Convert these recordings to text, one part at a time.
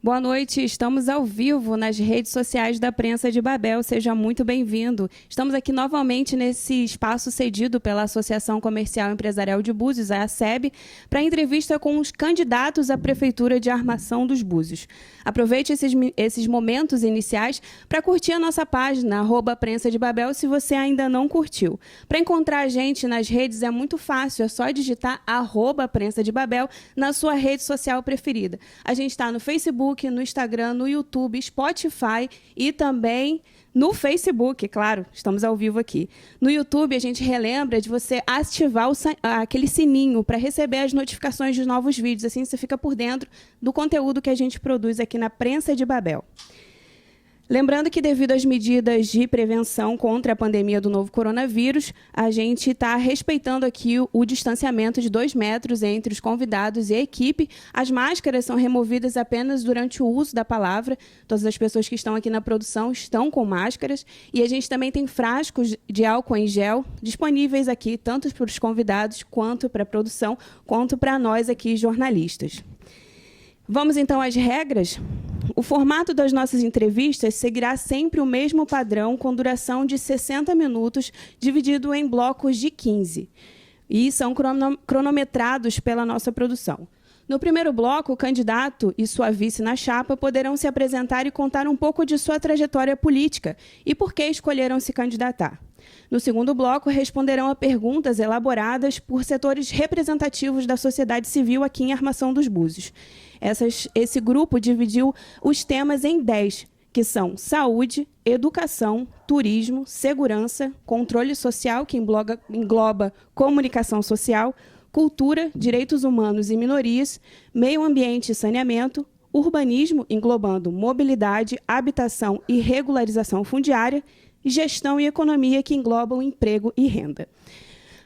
Boa noite, estamos ao vivo nas redes sociais da Prensa de Babel, seja muito bem-vindo. Estamos aqui novamente nesse espaço cedido pela Associação Comercial e Empresarial de Búzios, a ACEB, para entrevista com os candidatos à Prefeitura de Armação dos Búzios. Aproveite esses momentos iniciais para curtir a nossa página, @Prensa de Babel, se você ainda não curtiu. Para encontrar a gente nas redes é muito fácil, é só digitar @Prensa de Babel na sua rede social preferida. A gente está no Facebook, no Instagram, no YouTube, Spotify e também no Facebook, claro, estamos ao vivo aqui. No YouTube, a gente relembra de você ativar aquele sininho para receber as notificações dos novos vídeos, assim você fica por dentro do conteúdo que a gente produz aqui na Prensa de Babel. Lembrando que, devido às medidas de prevenção contra a pandemia do novo coronavírus, a gente está respeitando aqui o distanciamento de 2 metros entre os convidados e a equipe. As máscaras são removidas apenas durante o uso da palavra. Todas as pessoas que estão aqui na produção estão com máscaras. E a gente também tem frascos de álcool em gel disponíveis aqui, tanto para os convidados, quanto para a produção, quanto para nós aqui, jornalistas. Vamos, então, às regras? O formato das nossas entrevistas seguirá sempre o mesmo padrão, com duração de 60 minutos, dividido em blocos de 15. E são cronometrados pela nossa produção. No primeiro bloco, o candidato e sua vice na chapa poderão se apresentar e contar um pouco de sua trajetória política e por que escolheram se candidatar. No segundo bloco, responderão a perguntas elaboradas por setores representativos da sociedade civil aqui em Armação dos Búzios. Esse grupo dividiu os temas em 10, que são saúde, educação, turismo, segurança, controle social, que engloba comunicação social, cultura, direitos humanos e minorias, meio ambiente e saneamento, urbanismo, englobando mobilidade, habitação e regularização fundiária, gestão e economia, que englobam emprego e renda.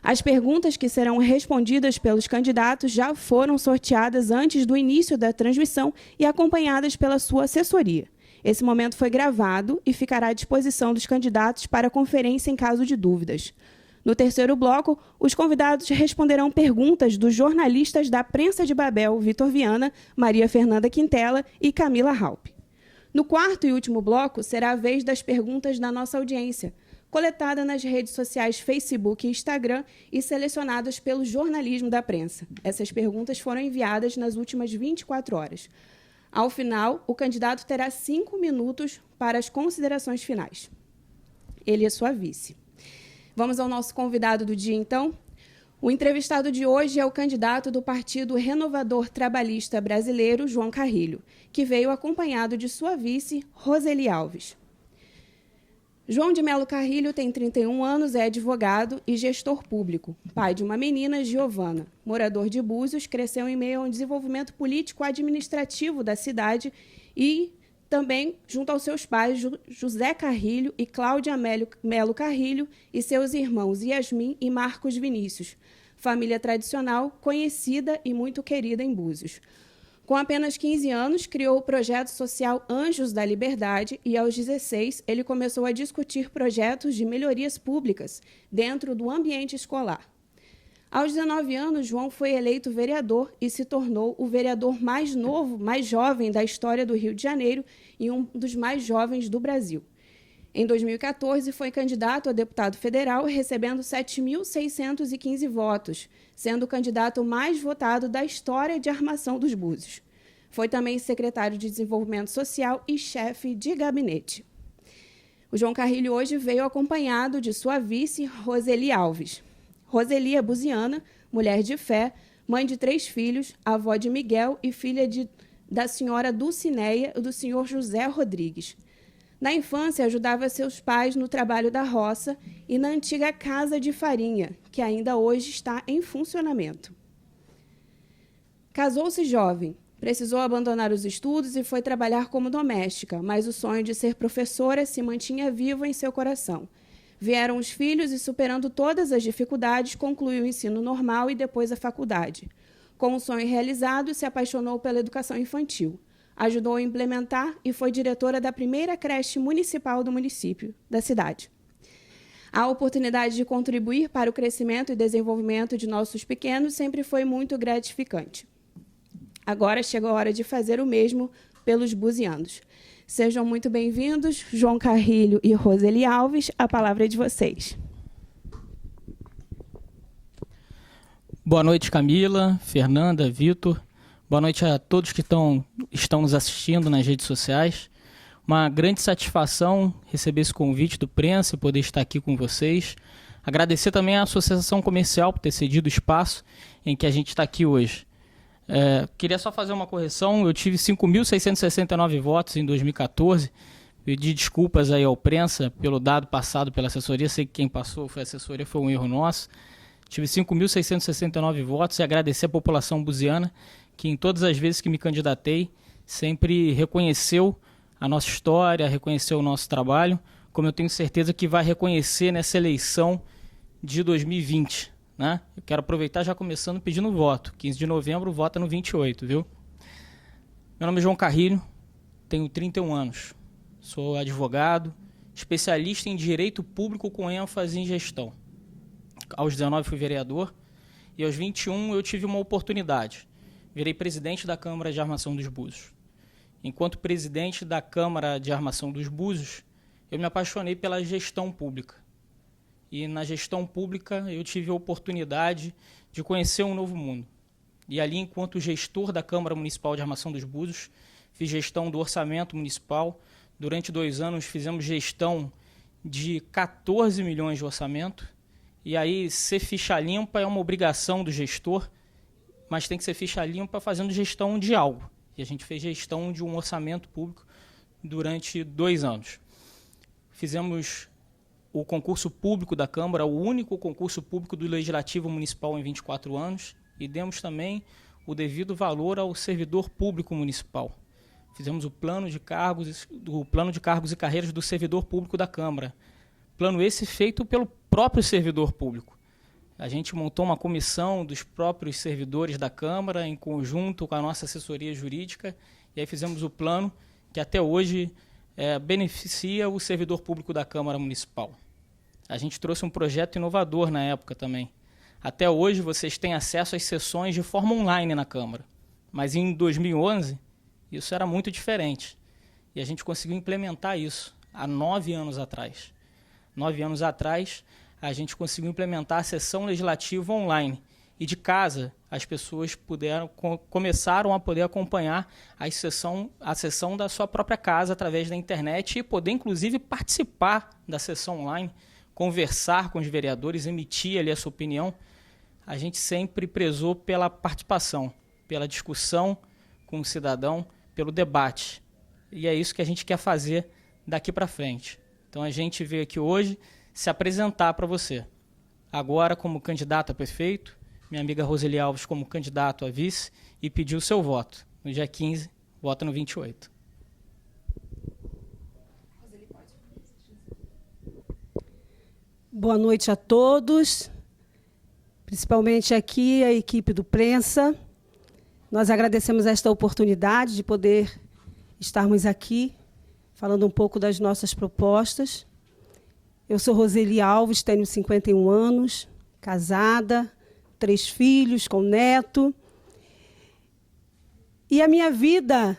As perguntas que serão respondidas pelos candidatos já foram sorteadas antes do início da transmissão e acompanhadas pela sua assessoria. Esse momento foi gravado e ficará à disposição dos candidatos para conferência em caso de dúvidas. No terceiro bloco, os convidados responderão perguntas dos jornalistas da Prensa de Babel, Vitor Viana, Maria Fernanda Quintela e Camila Raup. No quarto e último bloco, será a vez das perguntas da nossa audiência, coletada nas redes sociais Facebook e Instagram e selecionadas pelo jornalismo da prensa. Essas perguntas foram enviadas nas últimas 24 horas. Ao final, o candidato terá 5 minutos para as considerações finais. Ele e sua vice. Vamos ao nosso convidado do dia, então? O entrevistado de hoje é o candidato do Partido Renovador Trabalhista Brasileiro, João Carrilho, que veio acompanhado de sua vice, Roseli Alves. João de Melo Carrilho tem 31 anos, é advogado e gestor público, pai de uma menina, Giovana. Morador de Búzios, cresceu em meio a um desenvolvimento político-administrativo da cidade e também junto aos seus pais, José Carrilho e Cláudia Melo Carrilho, e seus irmãos Yasmin e Marcos Vinícius. Família tradicional, conhecida e muito querida em Búzios. Com apenas 15 anos, criou o projeto social Anjos da Liberdade e, aos 16, ele começou a discutir projetos de melhorias públicas dentro do ambiente escolar. Aos 19 anos, João foi eleito vereador e se tornou o vereador mais novo, mais jovem da história do Rio de Janeiro e um dos mais jovens do Brasil. Em 2014, foi candidato a deputado federal, recebendo 7.615 votos, sendo o candidato mais votado da história de Armação dos Búzios. Foi também secretário de Desenvolvimento Social e chefe de gabinete. O João Carrilho hoje veio acompanhado de sua vice, Roseli Alves. Roseli é buziana, mulher de fé, mãe de 3 filhos, avó de Miguel e filha da senhora Dulcineia e do senhor José Rodrigues. Na infância, ajudava seus pais no trabalho da roça e na antiga casa de farinha, que ainda hoje está em funcionamento. Casou-se jovem, precisou abandonar os estudos e foi trabalhar como doméstica, mas o sonho de ser professora se mantinha vivo em seu coração. Vieram os filhos e, superando todas as dificuldades, concluiu o ensino normal e depois a faculdade. Com o sonho realizado, se apaixonou pela educação infantil. Ajudou a implementar e foi diretora da primeira creche municipal do município, da cidade. A oportunidade de contribuir para o crescimento e desenvolvimento de nossos pequenos sempre foi muito gratificante. Agora chegou a hora de fazer o mesmo pelos buzianos. Sejam muito bem-vindos, João Carrilho e Roseli Alves, a palavra é de vocês. Boa noite, Camila, Fernanda, Vitor. Boa noite a todos que estão nos assistindo nas redes sociais. Uma grande satisfação receber esse convite do Prensa e poder estar aqui com vocês. Agradecer também à Associação Comercial por ter cedido o espaço em que a gente está aqui hoje. Queria só fazer uma correção. Eu tive 5.669 votos em 2014. Pedi desculpas aí ao Prensa pelo dado passado pela assessoria. Sei que quem passou foi a assessoria, foi um erro nosso. Tive 5.669 votos e agradecer à população buziana que em todas as vezes que me candidatei sempre reconheceu a nossa história, reconheceu o nosso trabalho, como eu tenho certeza que vai reconhecer nessa eleição de 2020. Né? Eu quero aproveitar já começando pedindo voto. 15 de novembro, vota no 28, viu? Meu nome é João Carrilho, tenho 31 anos. Sou advogado, especialista em direito público com ênfase em gestão. Aos 19 fui vereador e aos 21 eu tive uma oportunidade. Virei presidente da Câmara de Armação dos Búzios. Enquanto presidente da Câmara de Armação dos Búzios, eu me apaixonei pela gestão pública. E na gestão pública eu tive a oportunidade de conhecer um novo mundo. E ali, enquanto gestor da Câmara Municipal de Armação dos Búzios, fiz gestão do orçamento municipal. Durante 2 anos fizemos gestão de 14 milhões de orçamento. E aí, ser ficha limpa é uma obrigação do gestor, mas tem que ser ficha limpa fazendo gestão de algo. E a gente fez gestão de um orçamento público durante 2 anos. Fizemos o concurso público da Câmara, o único concurso público do Legislativo Municipal em 24 anos, e demos também o devido valor ao servidor público municipal. Fizemos o plano de cargos e carreiras do servidor público da Câmara. Plano esse feito pelo próprio servidor público. A gente montou uma comissão dos próprios servidores da Câmara, em conjunto com a nossa assessoria jurídica, e aí fizemos o plano que até hoje beneficia o servidor público da Câmara Municipal. A gente trouxe um projeto inovador na época também. Até hoje vocês têm acesso às sessões de forma online na Câmara, mas em 2011 isso era muito diferente. E a gente conseguiu implementar isso há 9 anos atrás. 9 anos atrás, a gente conseguiu implementar a sessão legislativa online. E de casa, as pessoas começaram a poder acompanhar a sessão da sua própria casa através da internet e poder, inclusive, participar da sessão online, conversar com os vereadores, emitir ali a sua opinião. A gente sempre prezou pela participação, pela discussão com o cidadão, pelo debate. E é isso que a gente quer fazer daqui para frente. Então a gente veio aqui hoje se apresentar para você. Agora como candidato a prefeito, minha amiga Roseli Alves como candidato a vice e pedir o seu voto. No dia 15, vota no 28. Boa noite a todos, principalmente aqui a equipe do Prensa. Nós agradecemos esta oportunidade de poder estarmos aqui falando um pouco das nossas propostas. Eu sou Roseli Alves, tenho 51 anos, casada, 3 filhos, com neto. E a minha vida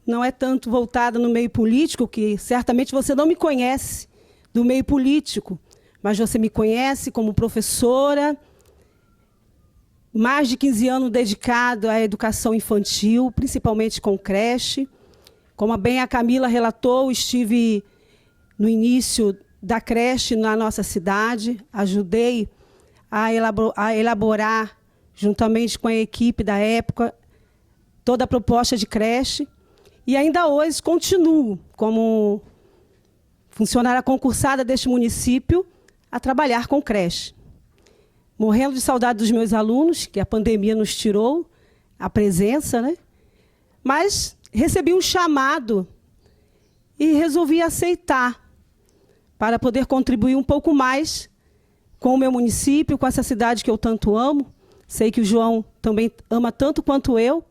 não é tanto voltada no meio político, que certamente você não me conhece do meio político, mas você me conhece como professora, mais de 15 anos dedicado à educação infantil, principalmente com creche. Como bem a Camila relatou, estive no início da creche na nossa cidade, ajudei a elaborar, juntamente com a equipe da época, toda a proposta de creche. E ainda hoje continuo, como funcionária concursada deste município, a trabalhar com creche. Morrendo de saudade dos meus alunos, que a pandemia nos tirou a presença, né? Mas recebi um chamado e resolvi aceitar para poder contribuir um pouco mais com o meu município, com essa cidade que eu tanto amo. Sei que o João também ama tanto quanto eu.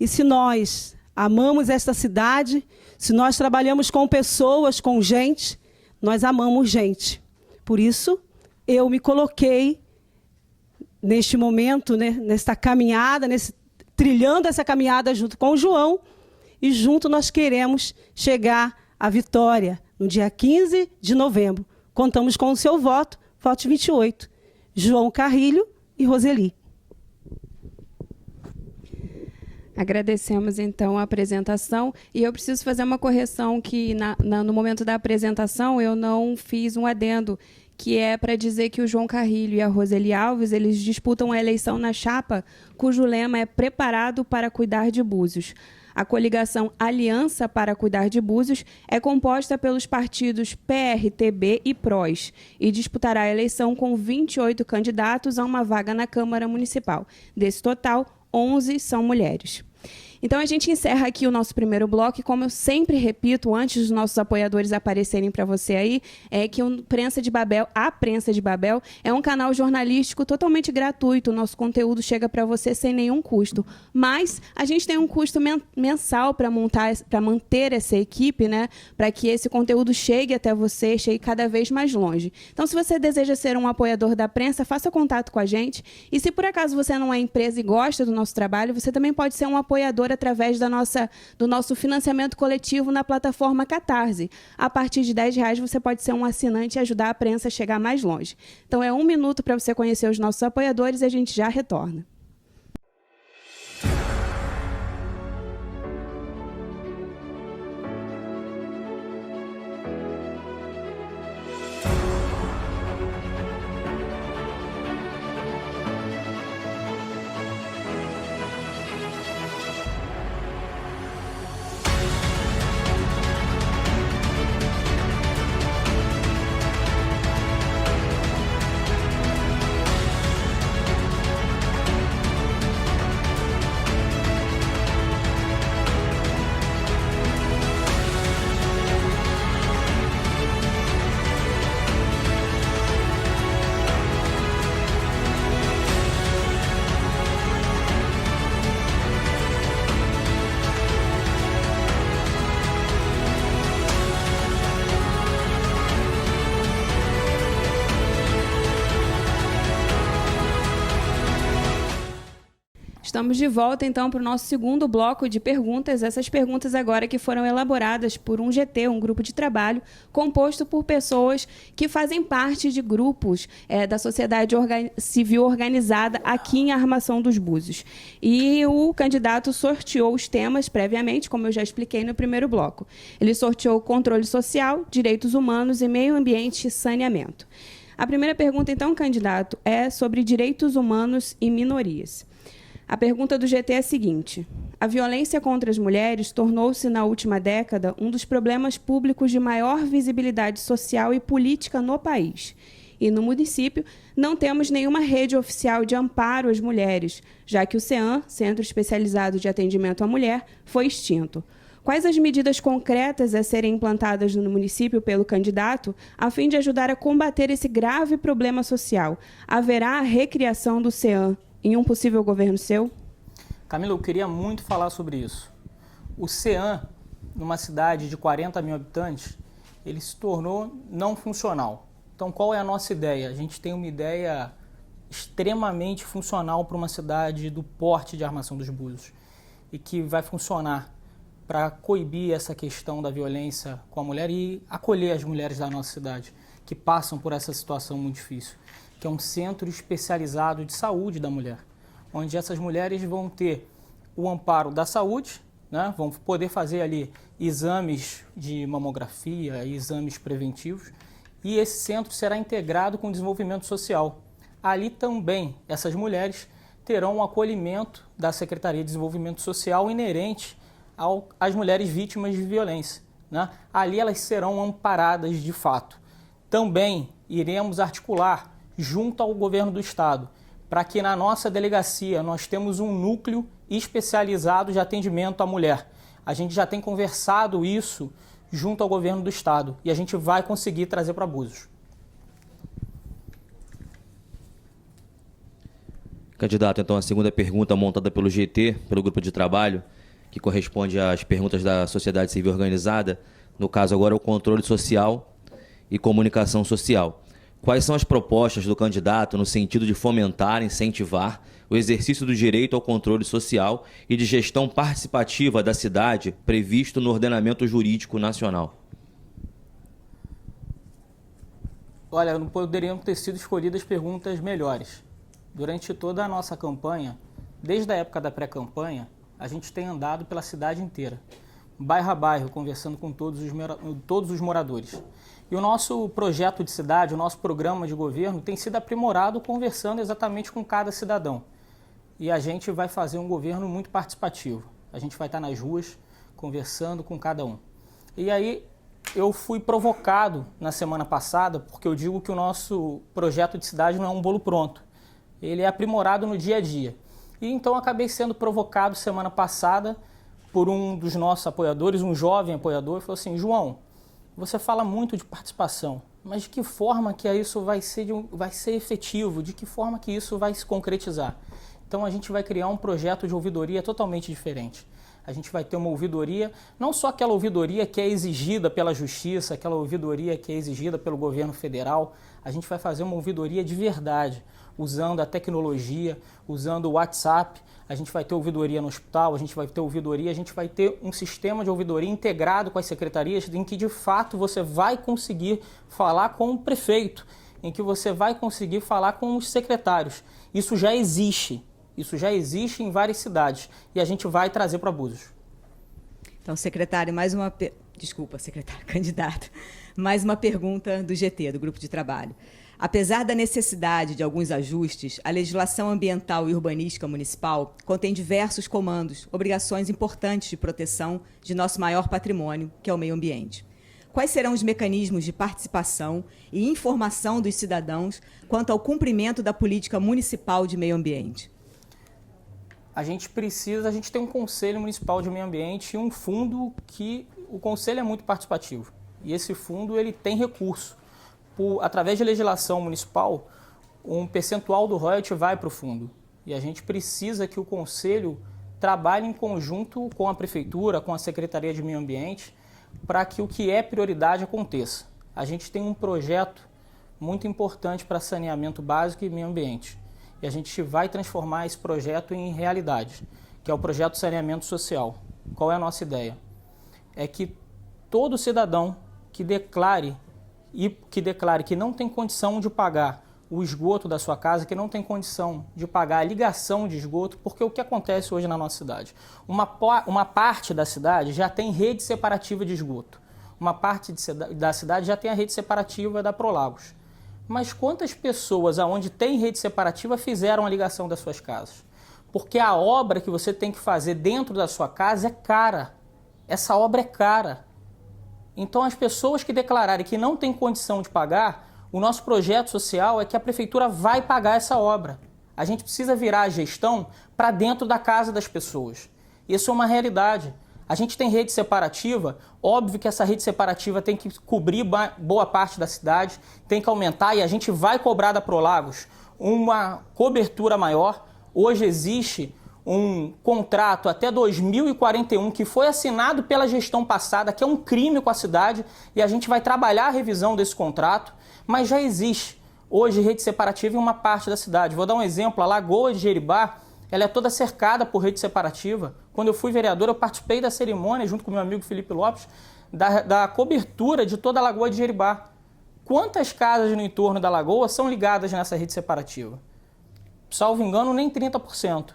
E se nós amamos esta cidade, se nós trabalhamos com pessoas, com gente, nós amamos gente. Por isso, eu me coloquei neste momento, né, nesta caminhada, nesse trilhando essa caminhada junto com o João, e junto nós queremos chegar à vitória no dia 15 de novembro. Contamos com o seu voto, voto 28, João Carrilho e Roseli. Agradecemos, então, a apresentação. E eu preciso fazer uma correção que, no momento da apresentação, eu não fiz um adendo, que é para dizer que o João Carrilho e a Roseli Alves, eles disputam a eleição na chapa, cujo lema é Preparado para Cuidar de Búzios. A coligação Aliança para Cuidar de Búzios é composta pelos partidos PRTB e PROS e disputará a eleição com 28 candidatos a uma vaga na Câmara Municipal. Desse total, 11 são mulheres. Então, a gente encerra aqui o nosso primeiro bloco e, como eu sempre repito, antes dos nossos apoiadores aparecerem para você aí, é que a Prensa de Babel é um canal jornalístico totalmente gratuito. O nosso conteúdo chega para você sem nenhum custo. Mas a gente tem um custo mensal para manter essa equipe, né? Para que esse conteúdo chegue até você, chegue cada vez mais longe. Então, se você deseja ser um apoiador da Prensa, faça contato com a gente. E se por acaso você não é empresa e gosta do nosso trabalho, você também pode ser um apoiador através do nosso financiamento coletivo na plataforma Catarse. A partir de R$10 você pode ser um assinante e ajudar a prensa a chegar mais longe. Então é 1 minuto para você conhecer os nossos apoiadores e a gente já retorna. Estamos de volta, então, para o nosso segundo bloco de perguntas. Essas perguntas agora que foram elaboradas por um GT, um grupo de trabalho, composto por pessoas que fazem parte de grupos da sociedade civil organizada aqui em Armação dos Búzios. E o candidato sorteou os temas previamente, como eu já expliquei no primeiro bloco. Ele sorteou controle social, direitos humanos e meio ambiente e saneamento. A primeira pergunta, então, candidato, é sobre direitos humanos e minorias. A pergunta do GT é a seguinte: a violência contra as mulheres tornou-se, na última década, um dos problemas públicos de maior visibilidade social e política no país. E no município não temos nenhuma rede oficial de amparo às mulheres, já que o CEAM, Centro Especializado de Atendimento à Mulher, foi extinto. Quais as medidas concretas a serem implantadas no município pelo candidato a fim de ajudar a combater esse grave problema social? Haverá a recriação do CEAM em um possível governo seu? Camila, eu queria muito falar sobre isso. O CEAM, numa cidade de 40 mil habitantes, ele se tornou não funcional. Então, qual é a nossa ideia? A gente tem uma ideia extremamente funcional para uma cidade do porte de Armação dos Búzios e que vai funcionar para coibir essa questão da violência com a mulher e acolher as mulheres da nossa cidade que passam por essa situação muito difícil, que é um centro especializado de saúde da mulher, onde essas mulheres vão ter o amparo da saúde, né? Vão poder fazer ali exames de mamografia, exames preventivos, e esse centro será integrado com o desenvolvimento social. Ali também essas mulheres terão um acolhimento da Secretaria de Desenvolvimento Social inerente às mulheres vítimas de violência, né? Ali elas serão amparadas de fato. Também iremos articular junto ao governo do estado, para que na nossa delegacia nós temos um núcleo especializado de atendimento à mulher. A gente já tem conversado isso junto ao governo do estado e a gente vai conseguir trazer para Búzios. Candidato, então a segunda pergunta montada pelo GT, pelo grupo de trabalho, que corresponde às perguntas da sociedade civil organizada, no caso agora o controle social e comunicação social. Quais são as propostas do candidato no sentido de fomentar, incentivar o exercício do direito ao controle social e de gestão participativa da cidade previsto no ordenamento jurídico nacional? Olha, não poderiam ter sido escolhidas perguntas melhores. Durante toda a nossa campanha, desde a época da pré-campanha, a gente tem andado pela cidade inteira, bairro a bairro, conversando com todos os moradores. E o nosso projeto de cidade, o nosso programa de governo tem sido aprimorado conversando exatamente com cada cidadão. E a gente vai fazer um governo muito participativo. A gente vai estar nas ruas conversando com cada um. E aí eu fui provocado na semana passada, porque eu digo que o nosso projeto de cidade não é um bolo pronto. Ele é aprimorado no dia a dia. E então acabei sendo provocado semana passada por um dos nossos apoiadores, um jovem apoiador, e falou assim: João, você fala muito de participação, mas de que forma que isso vai ser efetivo? De que forma que isso vai se concretizar? Então a gente vai criar um projeto de ouvidoria totalmente diferente. A gente vai ter uma ouvidoria, não só aquela ouvidoria que é exigida pela Justiça, aquela ouvidoria que é exigida pelo governo federal, a gente vai fazer uma ouvidoria de verdade, usando a tecnologia, usando o WhatsApp. A gente vai ter ouvidoria no hospital, a gente vai ter ouvidoria, a gente vai ter um sistema de ouvidoria integrado com as secretarias, em que de fato você vai conseguir falar com o prefeito, em que você vai conseguir falar com os secretários. Isso já existe em várias cidades e a gente vai trazer para Búzios. Então, secretário, candidato, mais uma pergunta do GT, do Grupo de Trabalho. Apesar da necessidade de alguns ajustes, a legislação ambiental e urbanística municipal contém diversos comandos, obrigações importantes de proteção de nosso maior patrimônio, que é o meio ambiente. Quais serão os mecanismos de participação e informação dos cidadãos quanto ao cumprimento da política municipal de meio ambiente? A gente tem um Conselho Municipal de Meio Ambiente e um fundo que o Conselho é muito participativo. E esse fundo ele tem recurso. Através de legislação municipal, um percentual do royalty vai para o fundo. E a gente precisa que o Conselho trabalhe em conjunto com a Prefeitura, com a Secretaria de Meio Ambiente, para que o que é prioridade aconteça. A gente tem um projeto muito importante para saneamento básico e meio ambiente. E a gente vai transformar esse projeto em realidade, que é o projeto Saneamento Social. Qual é a nossa ideia? É que todo cidadão que declare que não tem condição de pagar o esgoto da sua casa, que não tem condição de pagar a ligação de esgoto, porque o que acontece hoje na nossa cidade? Uma parte da cidade já tem rede separativa de esgoto. Uma parte da cidade já tem a rede separativa da Prolagos. Mas quantas pessoas aonde tem rede separativa fizeram a ligação das suas casas? Porque a obra que você tem que fazer dentro da sua casa é cara. Essa obra é cara. Então, as pessoas que declararem que não têm condição de pagar, o nosso projeto social é que a prefeitura vai pagar essa obra. A gente precisa virar a gestão para dentro da casa das pessoas. Isso é uma realidade. A gente tem rede separativa, óbvio que essa rede separativa tem que cobrir boa parte da cidade, tem que aumentar e a gente vai cobrar da Prolagos uma cobertura maior. Hoje existe um contrato até 2041 que foi assinado pela gestão passada, que é um crime com a cidade, e a gente vai trabalhar a revisão desse contrato, mas já existe hoje rede separativa em uma parte da cidade. Vou dar um exemplo, a Lagoa de Jeribá, ela é toda cercada por rede separativa. Quando eu fui vereador, eu participei da cerimônia, junto com meu amigo Felipe Lopes, da cobertura de toda a Lagoa de Jeribá. Quantas casas no entorno da Lagoa são ligadas nessa rede separativa? Salvo engano, nem 30%.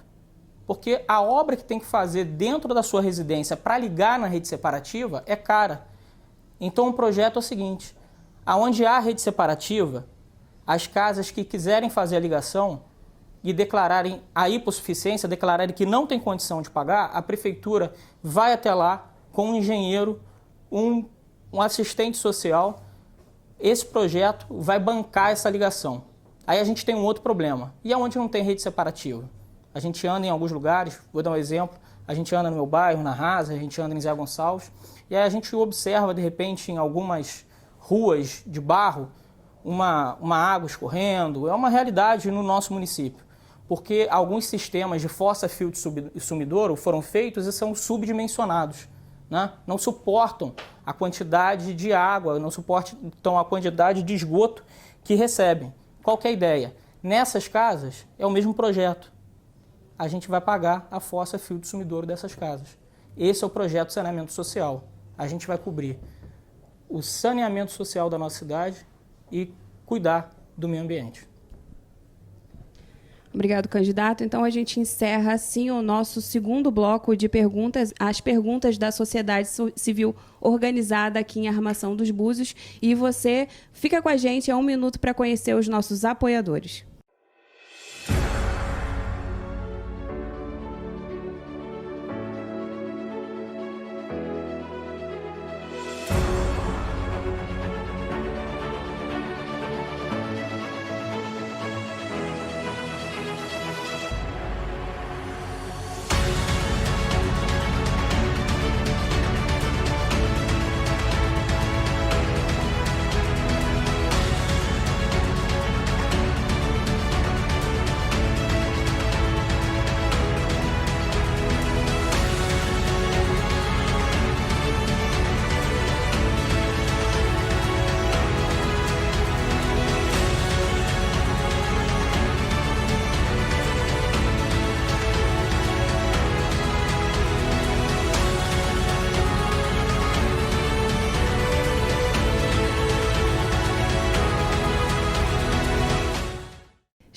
Porque a obra que tem que fazer dentro da sua residência para ligar na rede separativa é cara. Então o projeto é o seguinte: aonde há rede separativa, as casas que quiserem fazer a ligação e declararem a hipossuficiência, declararem que não tem condição de pagar, a prefeitura vai até lá com um engenheiro, um assistente social. Esse projeto vai bancar essa ligação. Aí a gente tem um outro problema. E aonde não tem rede separativa? A gente anda em alguns lugares, vou dar um exemplo, a gente anda no meu bairro, na Rasa, a gente anda em Zé Gonçalves, e aí a gente observa, de repente, em algumas ruas de barro, uma água escorrendo. É uma realidade no nosso município, porque alguns sistemas de fossa, filtro e sumidouro foram feitos e são subdimensionados, né? Não suportam a quantidade de água, não suportam a quantidade de esgoto que recebem. Qual que é a ideia? Nessas casas é o mesmo projeto. A gente vai pagar a fossa filtro sumidouro dessas casas. Esse é o projeto de saneamento social. A gente vai cobrir o saneamento social da nossa cidade e cuidar do meio ambiente. Obrigado, candidato. Então, a gente encerra, assim, o nosso segundo bloco de perguntas, as perguntas da sociedade civil organizada aqui em Armação dos Búzios. E você fica com a gente, é 1 minuto para conhecer os nossos apoiadores.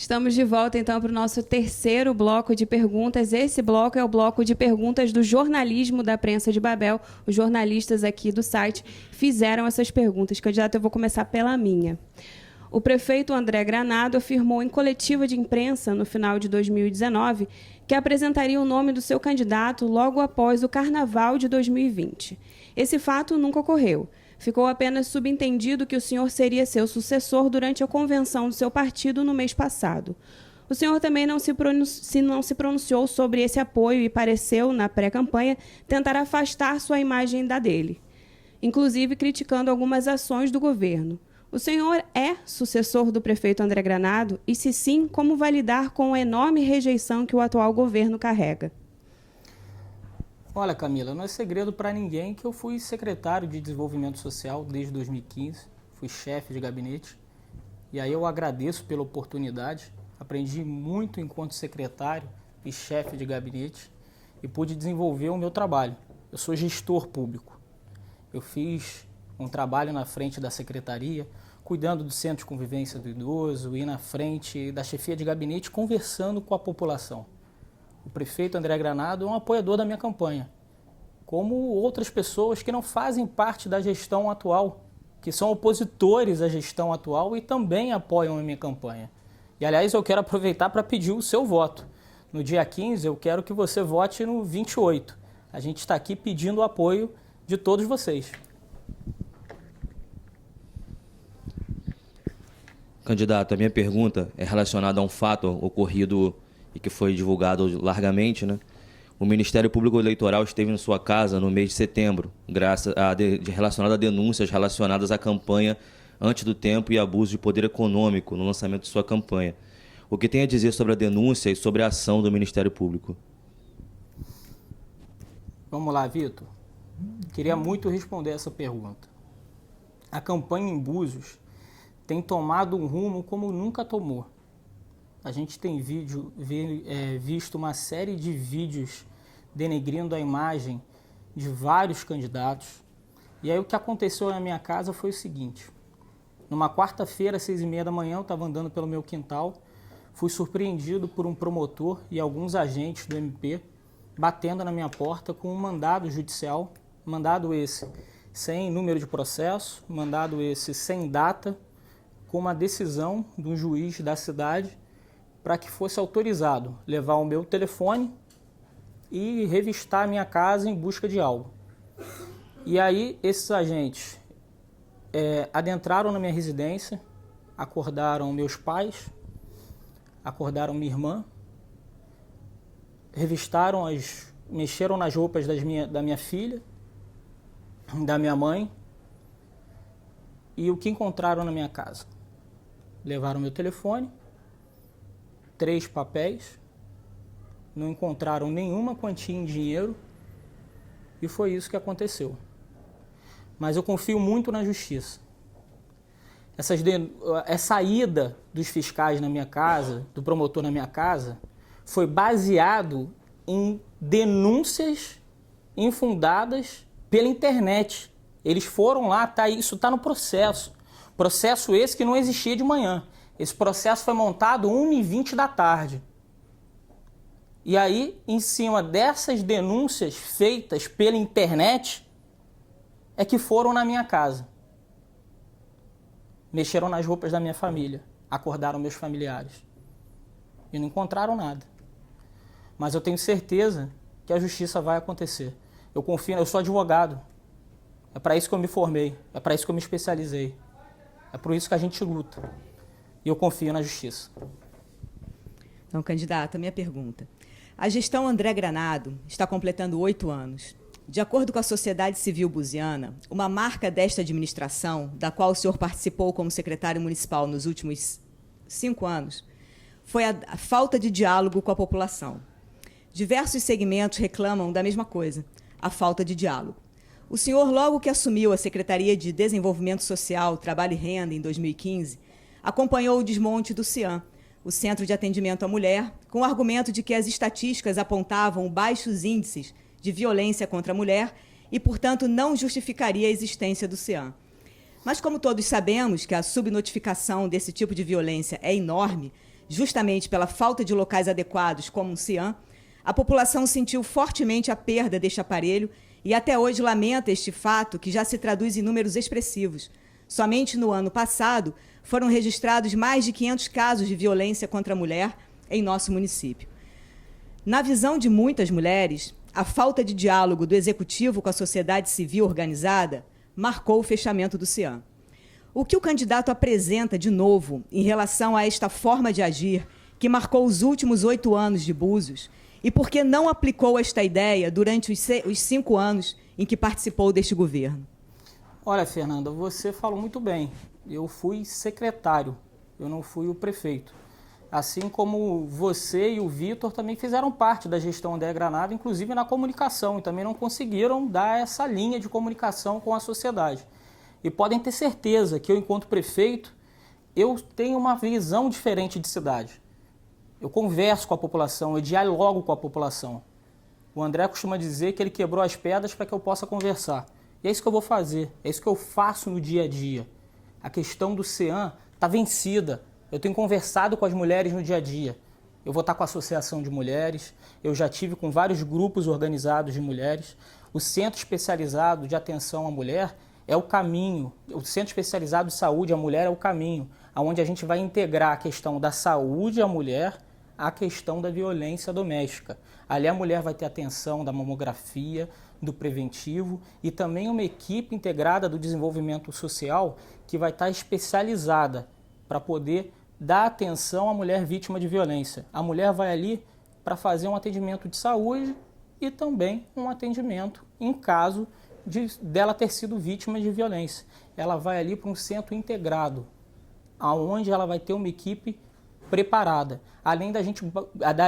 Estamos de volta, então, para o nosso terceiro bloco de perguntas. Esse bloco é o bloco de perguntas do jornalismo da Prensa de Babel. Os jornalistas aqui do site fizeram essas perguntas. Candidato, eu vou começar pela minha. O prefeito André Granado afirmou em coletiva de imprensa, no final de 2019, que apresentaria o nome do seu candidato logo após o Carnaval de 2020. Esse fato nunca ocorreu. Ficou apenas subentendido que o senhor seria seu sucessor durante a convenção do seu partido no mês passado. O senhor também não se pronunciou sobre esse apoio e pareceu, na pré-campanha, tentar afastar sua imagem da dele, inclusive criticando algumas ações do governo. O senhor é sucessor do prefeito André Granado? E, se sim, como vai lidar com a enorme rejeição que o atual governo carrega? Olha, Camila, não é segredo para ninguém que eu fui secretário de Desenvolvimento Social desde 2015, fui chefe de gabinete, e aí eu agradeço pela oportunidade, aprendi muito enquanto secretário e chefe de gabinete e pude desenvolver o meu trabalho. Eu sou gestor público, eu fiz um trabalho na frente da secretaria, cuidando do centro de convivência do idoso e na frente da chefia de gabinete, conversando com a população. O prefeito André Granado é um apoiador da minha campanha, como outras pessoas que não fazem parte da gestão atual, que são opositores à gestão atual e também apoiam a minha campanha. E, aliás, eu quero aproveitar para pedir o seu voto. No dia 15, eu quero que você vote no 28. A gente está aqui pedindo o apoio de todos vocês. Candidato, a minha pergunta é relacionada a um fato ocorrido e que foi divulgado largamente, né? O Ministério Público Eleitoral esteve em sua casa no mês de setembro, relacionado a denúncias relacionadas à campanha antes do tempo e abuso de poder econômico no lançamento de sua campanha. O que tem a dizer sobre a denúncia e sobre a ação do Ministério Público? Vamos lá, Vitor. Queria muito responder essa pergunta. A campanha em Búzios tem tomado um rumo como nunca tomou. A gente tem visto uma série de vídeos denegrindo a imagem de vários candidatos. E aí o que aconteceu na minha casa foi o seguinte. Numa quarta-feira, às 6h30 da manhã, eu estava andando pelo meu quintal, fui surpreendido por um promotor e alguns agentes do MP batendo na minha porta com um mandado judicial, mandado esse sem número de processo, mandado esse sem data, com uma decisão de um juiz da cidade para que fosse autorizado levar o meu telefone e revistar a minha casa em busca de algo. E aí esses agentes adentraram na minha residência, acordaram meus pais, acordaram minha irmã, mexeram nas roupas da minha filha, da minha mãe, e o que encontraram na minha casa? Levaram meu telefone, 3 papéis, não encontraram nenhuma quantia em dinheiro e foi isso que aconteceu. Mas eu confio muito na justiça. essa ida dos fiscais na minha casa, do promotor na minha casa, foi baseado em denúncias infundadas pela internet. Eles foram lá, isso está no processo. Processo esse que não existia de manhã. Esse processo foi montado 1h20 da tarde. E aí, em cima dessas denúncias feitas pela internet, é que foram na minha casa. Mexeram nas roupas da minha família, acordaram meus familiares e não encontraram nada. Mas eu tenho certeza que a justiça vai acontecer. Eu confio, eu sou advogado. É para isso que eu me formei, é para isso que eu me especializei. É por isso que a gente luta. E eu confio na justiça. Então, candidata, minha pergunta. A gestão André Granado está completando 8 anos. De acordo com a sociedade civil buziana, uma marca desta administração, da qual o senhor participou como secretário municipal nos últimos 5 anos, foi a falta de diálogo com a população. Diversos segmentos reclamam da mesma coisa, a falta de diálogo. O senhor, logo que assumiu a Secretaria de Desenvolvimento Social, Trabalho e Renda, em 2015, acompanhou o desmonte do CIAM, o Centro de Atendimento à Mulher, com o argumento de que as estatísticas apontavam baixos índices de violência contra a mulher e, portanto, não justificaria a existência do CIAM. Mas, como todos sabemos que a subnotificação desse tipo de violência é enorme, justamente pela falta de locais adequados como um CIAM, a população sentiu fortemente a perda deste aparelho e até hoje lamenta este fato, que já se traduz em números expressivos. Somente no ano passado foram registrados mais de 500 casos de violência contra a mulher em nosso município. Na visão de muitas mulheres, a falta de diálogo do Executivo com a sociedade civil organizada marcou o fechamento do CIAM. O que o candidato apresenta de novo em relação a esta forma de agir que marcou os últimos 8 anos de Búzios e por que não aplicou esta ideia durante os 5 anos em que participou deste governo? Olha, Fernanda, você falou muito bem. Eu fui secretário, eu não fui o prefeito. Assim como você e o Vitor também fizeram parte da gestão André Granado, inclusive na comunicação, e também não conseguiram dar essa linha de comunicação com a sociedade. E podem ter certeza que eu, enquanto prefeito, eu tenho uma visão diferente de cidade. Eu converso com a população, eu dialogo com a população. O André costuma dizer que ele quebrou as pedras para que eu possa conversar. E é isso que eu vou fazer, é isso que eu faço no dia a dia. A questão do CIAM está vencida. Eu tenho conversado com as mulheres no dia a dia. Eu vou estar com a Associação de Mulheres, eu já tive com vários grupos organizados de mulheres. O Centro Especializado de Atenção à Mulher é o caminho. O Centro Especializado de Saúde à Mulher é o caminho, onde a gente vai integrar a questão da saúde à mulher à questão da violência doméstica. Ali a mulher vai ter atenção da mamografia, do preventivo e também uma equipe integrada do desenvolvimento social que vai estar especializada para poder dar atenção à mulher vítima de violência. A mulher vai ali para fazer um atendimento de saúde e também um atendimento em caso dela ter sido vítima de violência. Ela vai ali para um centro integrado, onde ela vai ter uma equipe preparada, além da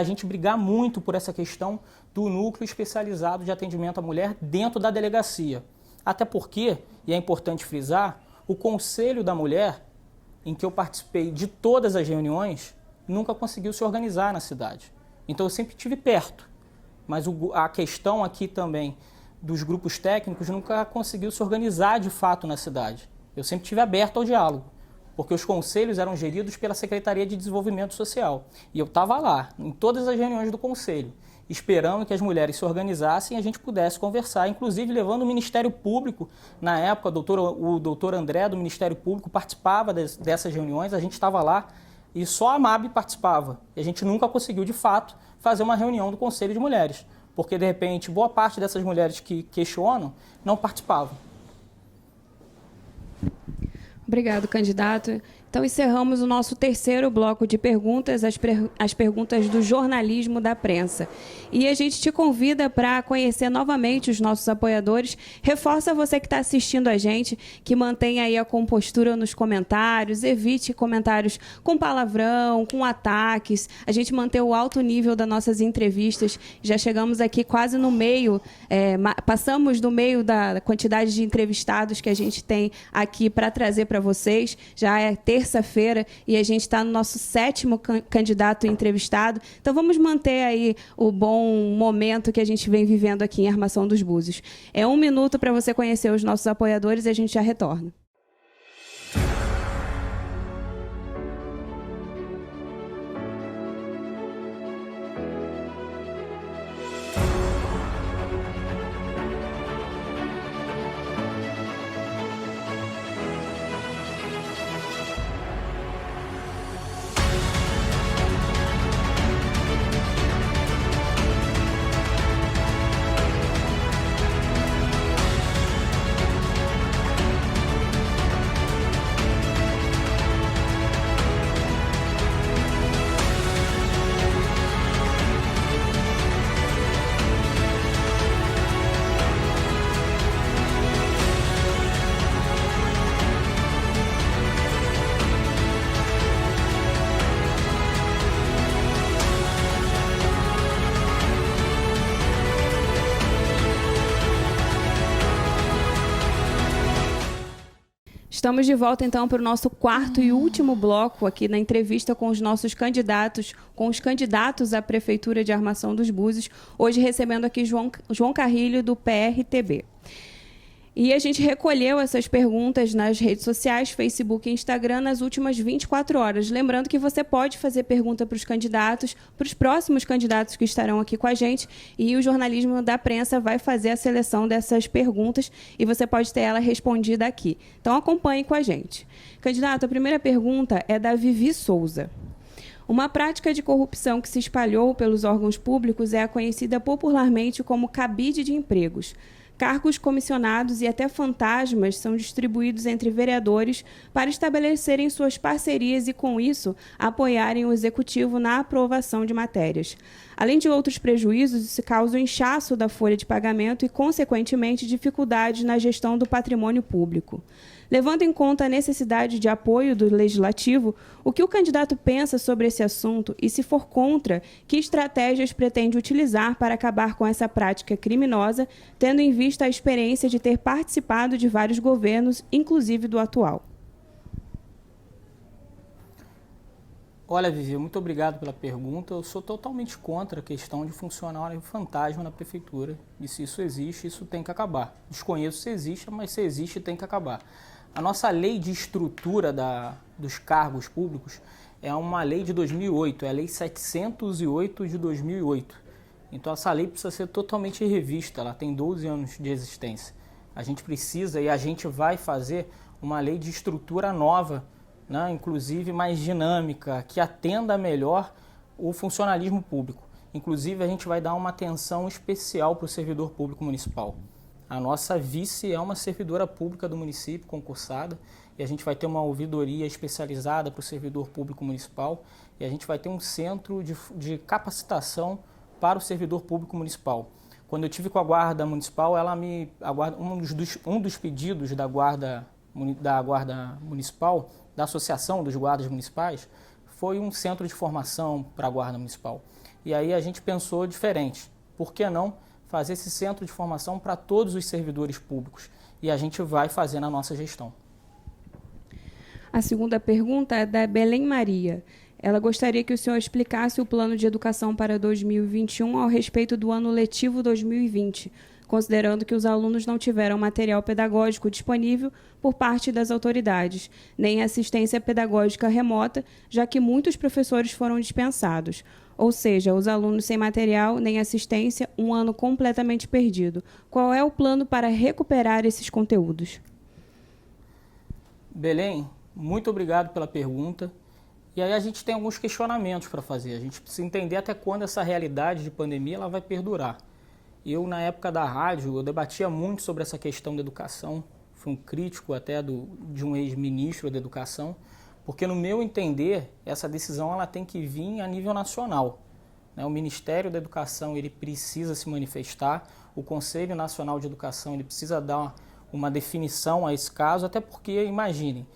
gente brigar muito por essa questão do núcleo especializado de atendimento à mulher dentro da delegacia. Até porque, e é importante frisar, o Conselho da Mulher, em que eu participei de todas as reuniões, nunca conseguiu se organizar na cidade. Então eu sempre estive perto, mas a questão aqui também dos grupos técnicos nunca conseguiu se organizar de fato na cidade. Eu sempre estive aberto ao diálogo, porque os conselhos eram geridos pela Secretaria de Desenvolvimento Social. E eu estava lá, em todas as reuniões do conselho, esperando que as mulheres se organizassem e a gente pudesse conversar, inclusive levando o Ministério Público. Na época, o doutor André do Ministério Público participava dessas reuniões, a gente estava lá e só a MAB participava. E a gente nunca conseguiu, de fato, fazer uma reunião do Conselho de Mulheres, porque, de repente, boa parte dessas mulheres que questionam não participavam. Obrigado, candidato. Então, encerramos o nosso terceiro bloco de perguntas, as perguntas do jornalismo da prensa. E a gente te convida para conhecer novamente os nossos apoiadores. Reforça você que está assistindo a gente, que mantenha aí a compostura nos comentários, evite comentários com palavrão, com ataques. A gente mantém o alto nível das nossas entrevistas. Já chegamos aqui quase no meio, passamos do meio da quantidade de entrevistados que a gente tem aqui para trazer para vocês. Já é terça-feira e a gente está no nosso 7º candidato entrevistado. Então, vamos manter aí o bom momento que a gente vem vivendo aqui em Armação dos Búzios. É 1 minuto para você conhecer os nossos apoiadores e a gente já retorna. Estamos de volta, então, para o nosso 4º e último bloco aqui na entrevista com os nossos candidatos, com os candidatos à Prefeitura de Armação dos Búzios, hoje recebendo aqui João Carrilho, do PRTB. E a gente recolheu essas perguntas nas redes sociais, Facebook e Instagram, nas últimas 24 horas. Lembrando que você pode fazer pergunta para os candidatos, para os próximos candidatos que estarão aqui com a gente, e o jornalismo da prensa vai fazer a seleção dessas perguntas e você pode ter ela respondida aqui. Então, acompanhe com a gente. Candidato, a primeira pergunta é da Vivi Souza. Uma prática de corrupção que se espalhou pelos órgãos públicos é a conhecida popularmente como cabide de empregos. Cargos comissionados e até fantasmas são distribuídos entre vereadores para estabelecerem suas parcerias e, com isso, apoiarem o executivo na aprovação de matérias. Além de outros prejuízos, isso causa o inchaço da folha de pagamento e, consequentemente, dificuldades na gestão do patrimônio público. Levando em conta a necessidade de apoio do Legislativo, o que o candidato pensa sobre esse assunto e, se for contra, que estratégias pretende utilizar para acabar com essa prática criminosa, tendo em vista a experiência de ter participado de vários governos, inclusive do atual? Olha, Vivi, muito obrigado pela pergunta. Eu sou totalmente contra a questão de funcionário fantasma na prefeitura. E se isso existe, isso tem que acabar. Desconheço se existe, mas se existe, tem que acabar. A nossa lei de estrutura dos cargos públicos é uma lei de 2008, é a Lei 708 de 2008. Então essa lei precisa ser totalmente revista, ela tem 12 anos de existência. A gente precisa e a gente vai fazer uma lei de estrutura nova, né, inclusive mais dinâmica, que atenda melhor o funcionalismo público. Inclusive a gente vai dar uma atenção especial para o servidor público municipal. A nossa vice é uma servidora pública do município, concursada, e a gente vai ter uma ouvidoria especializada para o servidor público municipal, e a gente vai ter um centro de capacitação para o servidor público municipal. Quando eu tive com a Guarda Municipal, um dos pedidos da Guarda Municipal, da Associação dos Guardas Municipais, foi um centro de formação para a Guarda Municipal. E aí a gente pensou diferente. Por que não fazer esse centro de formação para todos os servidores públicos? E a gente vai fazer na nossa gestão. A segunda pergunta é da Belém Maria. Ela gostaria que o senhor explicasse o plano de educação para 2021 ao respeito do ano letivo 2020, considerando que os alunos não tiveram material pedagógico disponível por parte das autoridades, nem assistência pedagógica remota, já que muitos professores foram dispensados. Ou seja, os alunos sem material nem assistência, um ano completamente perdido. Qual é o plano para recuperar esses conteúdos? Belém, muito obrigado pela pergunta. E aí a gente tem alguns questionamentos para fazer. A gente precisa entender até quando essa realidade de pandemia ela vai perdurar. Eu, na época da rádio, eu debatia muito sobre essa questão da educação. Fui um crítico até de um ex-ministro da educação, Porque, no meu entender, essa decisão ela tem que vir a nível nacional. O Ministério da Educação ele precisa se manifestar, o Conselho Nacional de Educação ele precisa dar uma definição a esse caso, até porque, imaginem,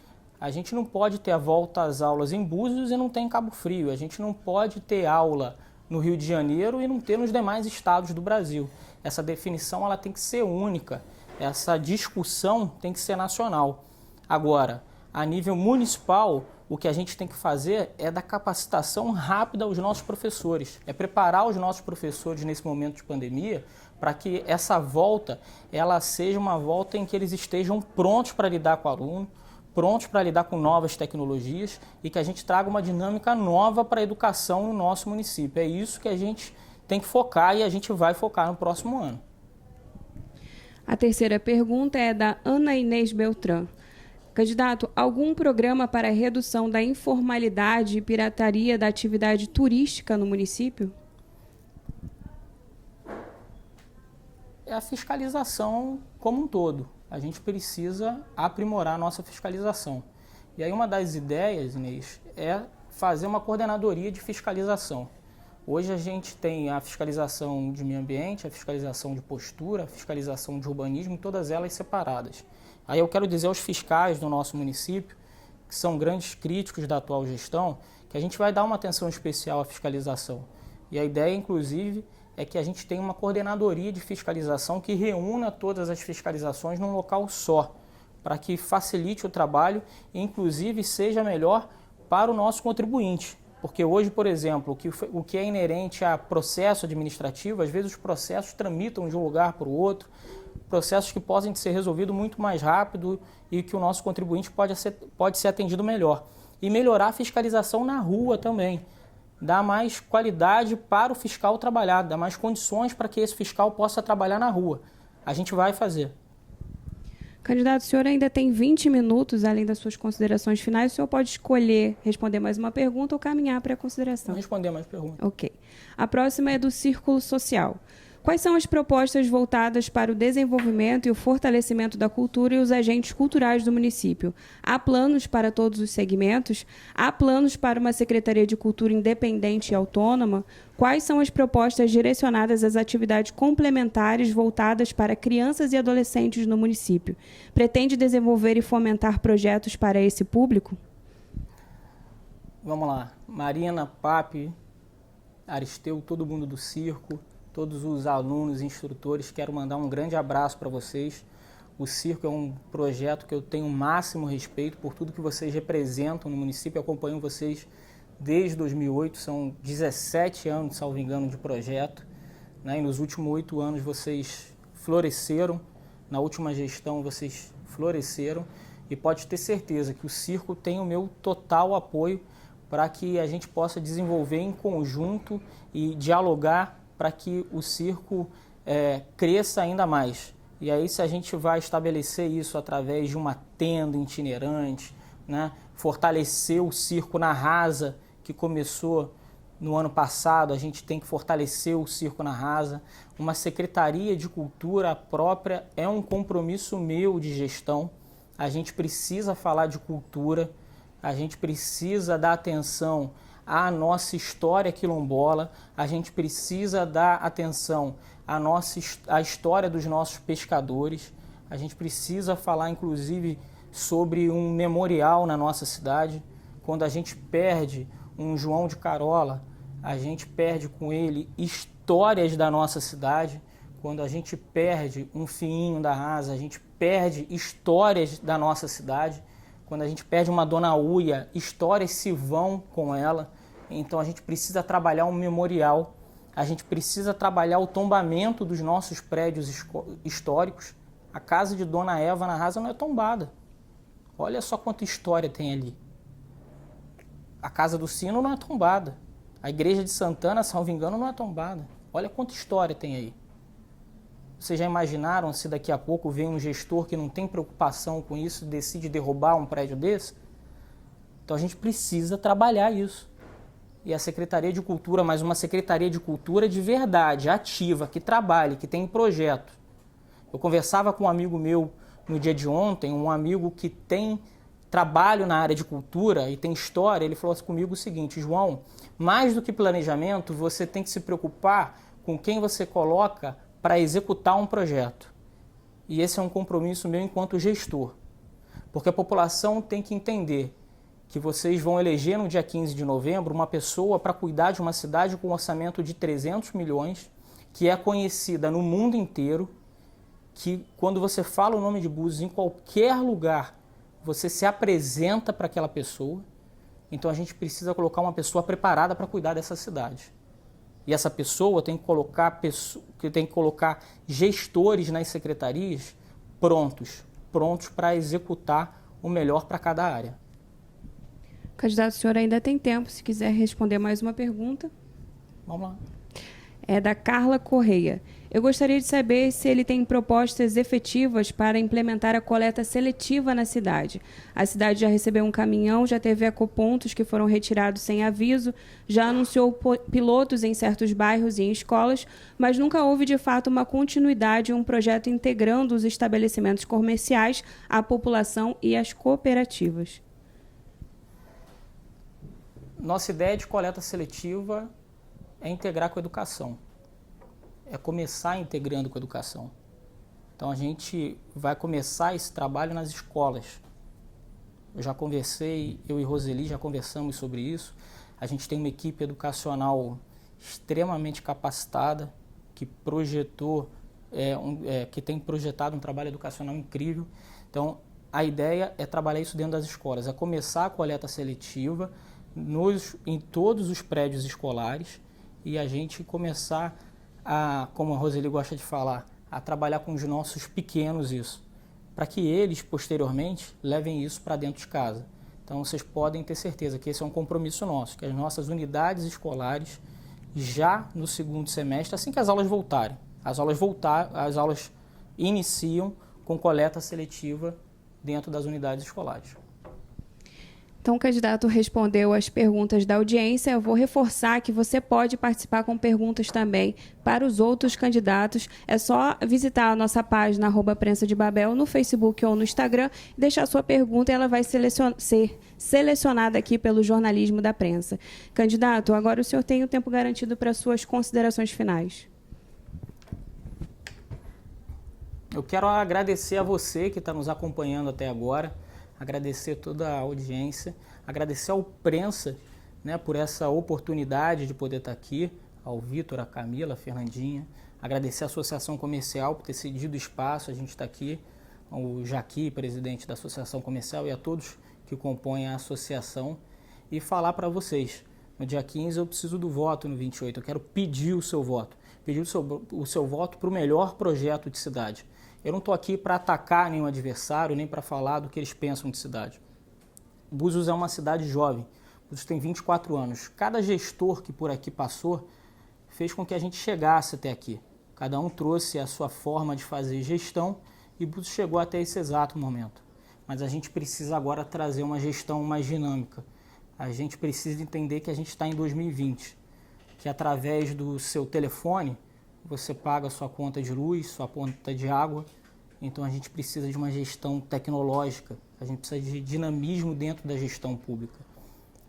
a gente não pode ter a volta às aulas em Búzios e não ter em Cabo Frio, a gente não pode ter aula no Rio de Janeiro e não ter nos demais estados do Brasil. Essa definição ela tem que ser única, essa discussão tem que ser nacional. Agora, a nível municipal, o que a gente tem que fazer é dar capacitação rápida aos nossos professores, é preparar os nossos professores nesse momento de pandemia para que essa volta ela seja uma volta em que eles estejam prontos para lidar com o aluno, prontos para lidar com novas tecnologias e que a gente traga uma dinâmica nova para a educação no nosso município. É isso que a gente tem que focar e a gente vai focar no próximo ano. A terceira pergunta é da Ana Inês Beltrán. Candidato, algum programa para a redução da informalidade e pirataria da atividade turística no município? É a fiscalização como um todo. A gente precisa aprimorar a nossa fiscalização. E aí uma das ideias, Inês, é fazer uma coordenadoria de fiscalização. Hoje a gente tem a fiscalização de meio ambiente, a fiscalização de postura, a fiscalização de urbanismo, todas elas separadas. Aí eu quero dizer aos fiscais do nosso município, que são grandes críticos da atual gestão, que a gente vai dar uma atenção especial à fiscalização. E a ideia, inclusive, é que a gente tenha uma coordenadoria de fiscalização que reúna todas as fiscalizações num local só, para que facilite o trabalho e, inclusive, seja melhor para o nosso contribuinte. Porque hoje, por exemplo, o que é inerente a processo administrativo, às vezes os processos tramitam de um lugar para o outro, processos que podem ser resolvidos muito mais rápido e que o nosso contribuinte pode ser atendido melhor. E melhorar a fiscalização na rua também. Dar mais qualidade para o fiscal trabalhar, dar mais condições para que esse fiscal possa trabalhar na rua. A gente vai fazer. Candidato, o senhor ainda tem 20 minutos, além das suas considerações finais. O senhor pode escolher responder mais uma pergunta ou caminhar para a consideração. Vou responder mais perguntas. Ok. A próxima é do Círculo Social. Quais são as propostas voltadas para o desenvolvimento e o fortalecimento da cultura e os agentes culturais do município? Há planos para todos os segmentos? Há planos para uma Secretaria de Cultura independente e autônoma? Quais são as propostas direcionadas às atividades complementares voltadas para crianças e adolescentes no município? Pretende desenvolver e fomentar projetos para esse público? Vamos lá. Marina, Papi, Aristeu, todo mundo do circo, todos os alunos e instrutores, quero mandar um grande abraço para vocês. O circo é um projeto que eu tenho o máximo respeito por tudo que vocês representam no município. Eu acompanho vocês desde 2008, são 17 anos, salvo engano, de projeto, né? E nos últimos 8 anos vocês floresceram, na última gestão vocês floresceram e pode ter certeza que o circo tem o meu total apoio para que a gente possa desenvolver em conjunto e dialogar para que o circo cresça ainda mais. E aí se a gente vai estabelecer isso através de uma tenda itinerante, né? Fortalecer o circo na Rasa, que começou no ano passado, a gente tem que fortalecer o circo na Rasa. Uma Secretaria de Cultura própria é um compromisso meu de gestão. A gente precisa falar de cultura, a gente precisa dar atenção à nossa história quilombola, a gente precisa dar atenção à história dos nossos pescadores, a gente precisa falar, inclusive, sobre um memorial na nossa cidade. Quando a gente perde um João de Carola, a gente perde com ele histórias da nossa cidade. Quando a gente perde um Fiinho da Rasa, a gente perde histórias da nossa cidade. Quando a gente perde uma Dona Uia, histórias se vão com ela. Então a gente precisa trabalhar um memorial, a gente precisa trabalhar o tombamento dos nossos prédios históricos. A casa de Dona Eva na Rasa não é tombada. Olha só quanta história tem ali. A Casa do Sino não é tombada. A Igreja de Santana, salvo engano, não é tombada. Olha quanta história tem aí. Vocês já imaginaram se daqui a pouco vem um gestor que não tem preocupação com isso e decide derrubar um prédio desse? Então a gente precisa trabalhar isso. E a Secretaria de Cultura, mas uma Secretaria de Cultura de verdade, ativa, que trabalhe, que tem projeto. Eu conversava com um amigo meu no dia de ontem, um amigo que tem trabalho na área de cultura e tem história, ele falou comigo o seguinte: João, mais do que planejamento, você tem que se preocupar com quem você coloca para executar um projeto. E esse é um compromisso meu enquanto gestor, porque a população tem que entender que vocês vão eleger no dia 15 de novembro uma pessoa para cuidar de uma cidade com um orçamento de 300 milhões, que é conhecida no mundo inteiro, que quando você fala o nome de Búzios em qualquer lugar, você se apresenta para aquela pessoa. Então a gente precisa colocar uma pessoa preparada para cuidar dessa cidade. E essa pessoa tem que colocar gestores nas secretarias prontos para executar o melhor para cada área. Candidato, o senhor ainda tem tempo, se quiser responder mais uma pergunta. Vamos lá. É da Carla Correia. Eu gostaria de saber se ele tem propostas efetivas para implementar a coleta seletiva na cidade. A cidade já recebeu um caminhão, já teve ecopontos que foram retirados sem aviso, já anunciou pilotos em certos bairros e em escolas, mas nunca houve de fato uma continuidade e um projeto integrando os estabelecimentos comerciais, a população e as cooperativas. Nossa ideia de coleta seletiva é integrar com a educação. É começar integrando com a educação. Então a gente vai começar esse trabalho nas escolas. Eu já conversei, eu e Roseli já conversamos sobre isso. A gente tem uma equipe educacional extremamente capacitada, que que tem projetado um trabalho educacional incrível. Então a ideia é trabalhar isso dentro das escolas, é começar a coleta seletiva em todos os prédios escolares e a gente começar a, como a Roseli gosta de falar, a trabalhar com os nossos pequenos isso, para que eles, posteriormente, levem isso para dentro de casa. Então, vocês podem ter certeza que esse é um compromisso nosso, que as nossas unidades escolares, já no segundo semestre, assim que as aulas voltarem, as aulas iniciam com coleta seletiva dentro das unidades escolares. Então, o candidato respondeu as perguntas da audiência. Eu vou reforçar que você pode participar com perguntas também para os outros candidatos. É só visitar a nossa página @Prensa de Babel no Facebook ou no Instagram e deixar sua pergunta e ela vai ser selecionada aqui pelo jornalismo da prensa. Candidato, agora o senhor tem o tempo garantido para suas considerações finais. Eu quero agradecer a você que está nos acompanhando até agora, agradecer toda a audiência, agradecer ao Prensa, né, por essa oportunidade de poder estar aqui, ao Vitor, a Camila, a Fernandinha, agradecer à Associação Comercial por ter cedido espaço, a gente está aqui, ao Jaqui, presidente da Associação Comercial, e a todos que compõem a associação, e falar para vocês, no dia 15 eu preciso do voto no 28, eu quero pedir o seu voto, pedir o seu voto para o melhor projeto de cidade. Eu não estou aqui para atacar nenhum adversário, nem para falar do que eles pensam de cidade. Búzios é uma cidade jovem, Búzios tem 24 anos. Cada gestor que por aqui passou fez com que a gente chegasse até aqui. Cada um trouxe a sua forma de fazer gestão e Búzios chegou até esse exato momento. Mas a gente precisa agora trazer uma gestão mais dinâmica. A gente precisa entender que a gente está em 2020, que através do seu telefone você paga a sua conta de luz, sua conta de água. Então a gente precisa de uma gestão tecnológica, a gente precisa de dinamismo dentro da gestão pública.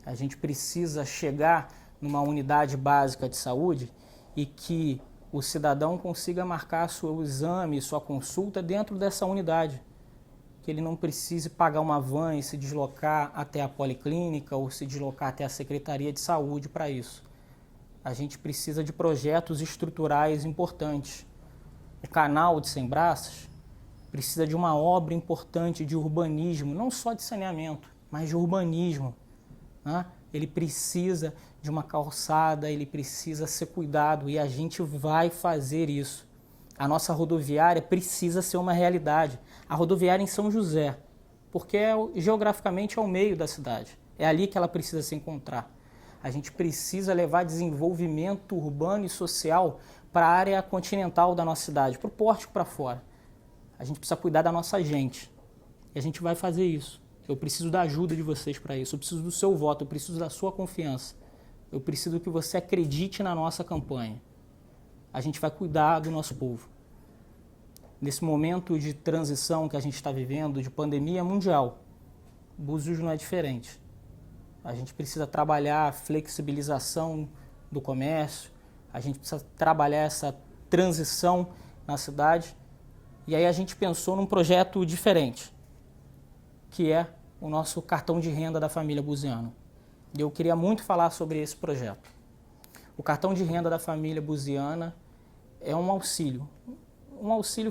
A gente precisa chegar numa unidade básica de saúde e que o cidadão consiga marcar seu exame, sua consulta dentro dessa unidade. Que ele não precise pagar uma van e se deslocar até a policlínica ou se deslocar até a Secretaria de Saúde para isso. A gente precisa de projetos estruturais importantes. O canal de Sem Braças precisa de uma obra importante de urbanismo, não só de saneamento, mas de urbanismo, né? Ele precisa de uma calçada, ele precisa ser cuidado e a gente vai fazer isso. A nossa rodoviária precisa ser uma realidade. A rodoviária em São José, porque geograficamente é o meio da cidade. É ali que ela precisa se encontrar. A gente precisa levar desenvolvimento urbano e social para a área continental da nossa cidade, para o pórtico para fora. A gente precisa cuidar da nossa gente. E a gente vai fazer isso. Eu preciso da ajuda de vocês para isso. Eu preciso do seu voto, eu preciso da sua confiança. Eu preciso que você acredite na nossa campanha. A gente vai cuidar do nosso povo. Nesse momento de transição que a gente está vivendo, de pandemia mundial, Búzios não é diferente. A gente precisa trabalhar a flexibilização do comércio, a gente precisa trabalhar essa transição na cidade. E aí a gente pensou num projeto diferente, que é o nosso cartão de renda da família buziana. E eu queria muito falar sobre esse projeto. O cartão de renda da família buziana é um auxílio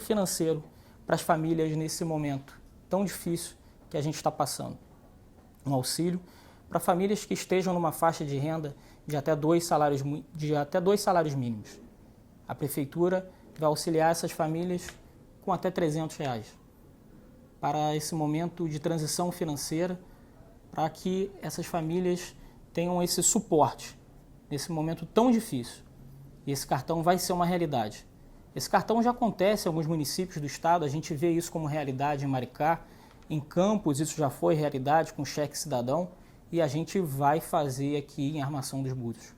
financeiro para as famílias nesse momento tão difícil que a gente está passando. Um auxílio para famílias que estejam numa faixa de renda de até 2 salários mínimos. A prefeitura vai auxiliar essas famílias com até R$300 para esse momento de transição financeira, para que essas famílias tenham esse suporte nesse momento tão difícil. E esse cartão vai ser uma realidade. Esse cartão já acontece em alguns municípios do estado, a gente vê isso como realidade em Maricá, em Campos isso já foi realidade com cheque cidadão, e a gente vai fazer aqui em Armação dos Búzios.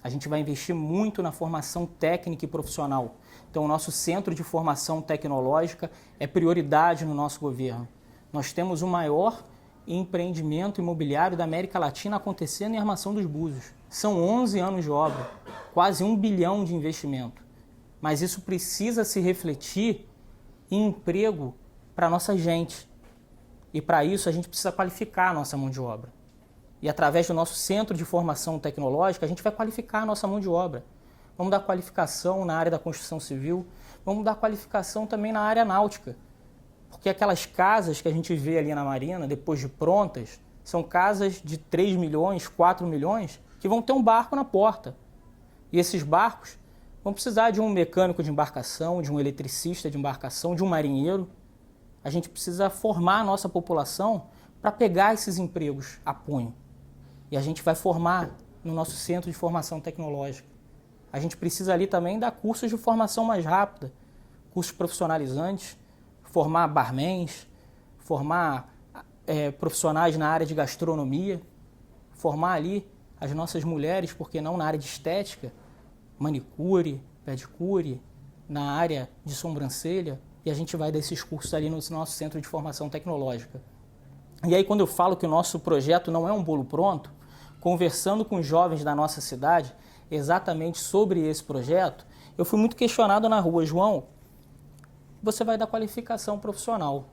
A gente vai investir muito na formação técnica e profissional. Então, o nosso centro de formação tecnológica é prioridade no nosso governo. Nós temos o maior empreendimento imobiliário da América Latina acontecendo em Armação dos Búzios. São 11 anos de obra, quase 1 bilhão de investimento. Mas isso precisa se refletir em emprego para a nossa gente. E para isso a gente precisa qualificar a nossa mão de obra. E através do nosso centro de formação tecnológica, a gente vai qualificar a nossa mão de obra. Vamos dar qualificação na área da construção civil, vamos dar qualificação também na área náutica. Porque aquelas casas que a gente vê ali na Marina, depois de prontas, são casas de 3 milhões, 4 milhões, que vão ter um barco na porta. E esses barcos vão precisar de um mecânico de embarcação, de um eletricista de embarcação, de um marinheiro. A gente precisa formar a nossa população para pegar esses empregos a punho. E a gente vai formar no nosso centro de formação tecnológica. A gente precisa ali também dar cursos de formação mais rápida, cursos profissionalizantes, formar barmans, formar profissionais na área de gastronomia, formar ali as nossas mulheres, por que não na área de estética, manicure, pedicure, na área de sobrancelha, e a gente vai dar esses cursos ali no nosso centro de formação tecnológica. E aí, quando eu falo que o nosso projeto não é um bolo pronto, conversando com os jovens da nossa cidade exatamente sobre esse projeto, eu fui muito questionado na rua: João, você vai dar qualificação profissional.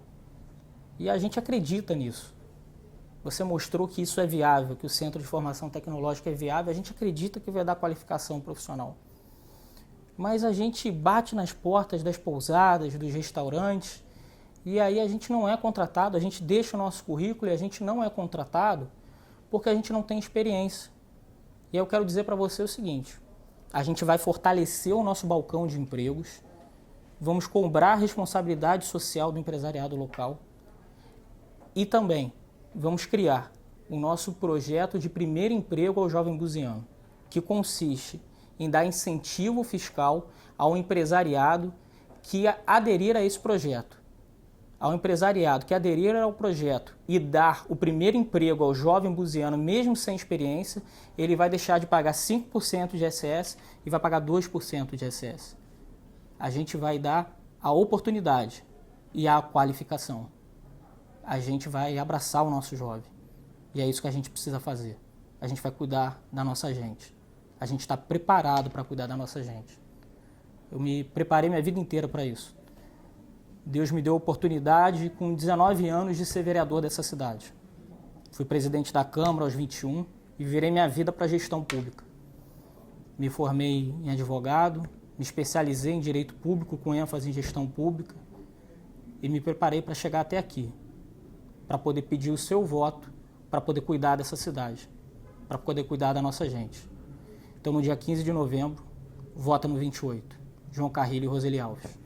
E a gente acredita nisso. Você mostrou que isso é viável, que o Centro de Formação Tecnológica é viável, a gente acredita que vai dar qualificação profissional. Mas a gente bate nas portas das pousadas, dos restaurantes, e aí a gente não é contratado, a gente deixa o nosso currículo e a gente não é contratado porque a gente não tem experiência. E eu quero dizer para você o seguinte: a gente vai fortalecer o nosso balcão de empregos, vamos cobrar a responsabilidade social do empresariado local e também vamos criar o nosso projeto de primeiro emprego ao jovem buziano, que consiste em dar incentivo fiscal ao empresariado que aderir a esse projeto. Ao empresariado que aderir ao projeto e dar o primeiro emprego ao jovem buziano, mesmo sem experiência, ele vai deixar de pagar 5% de ISS e vai pagar 2% de ISS. A gente vai dar a oportunidade e a qualificação. A gente vai abraçar o nosso jovem. E é isso que a gente precisa fazer. A gente vai cuidar da nossa gente. A gente está preparado para cuidar da nossa gente. Eu me preparei minha vida inteira para isso. Deus me deu a oportunidade, com 19 anos, de ser vereador dessa cidade. Fui presidente da Câmara aos 21 e virei minha vida para a gestão pública. Me formei em advogado, me especializei em direito público com ênfase em gestão pública e me preparei para chegar até aqui, para poder pedir o seu voto, para poder cuidar dessa cidade, para poder cuidar da nossa gente. Então, no dia 15 de novembro, vota no 28. João Carrilho e Roseli Alves.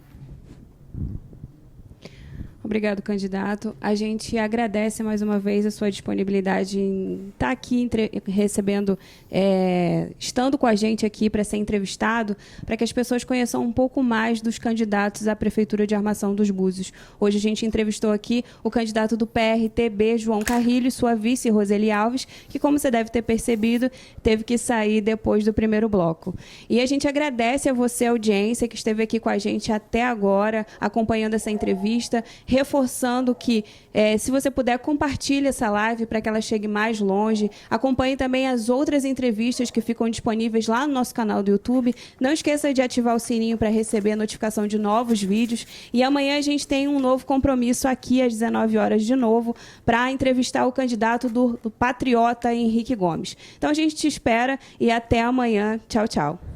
Obrigado, candidato. A gente agradece mais uma vez a sua disponibilidade em estar aqui recebendo, estando com a gente aqui para ser entrevistado, para que as pessoas conheçam um pouco mais dos candidatos à Prefeitura de Armação dos Búzios. Hoje a gente entrevistou aqui o candidato do PRTB, João Carrilho, e sua vice, Roseli Alves, que, como você deve ter percebido, teve que sair depois do primeiro bloco. E a gente agradece a você, a audiência, que esteve aqui com a gente até agora, acompanhando essa entrevista, reforçando que, se você puder, compartilhe essa live para que ela chegue mais longe. Acompanhe também as outras entrevistas que ficam disponíveis lá no nosso canal do YouTube. Não esqueça de ativar o sininho para receber a notificação de novos vídeos. E amanhã a gente tem um novo compromisso aqui às 19 horas de novo para entrevistar o candidato do Patriota, Henrique Gomes. Então a gente te espera e até amanhã. Tchau, tchau.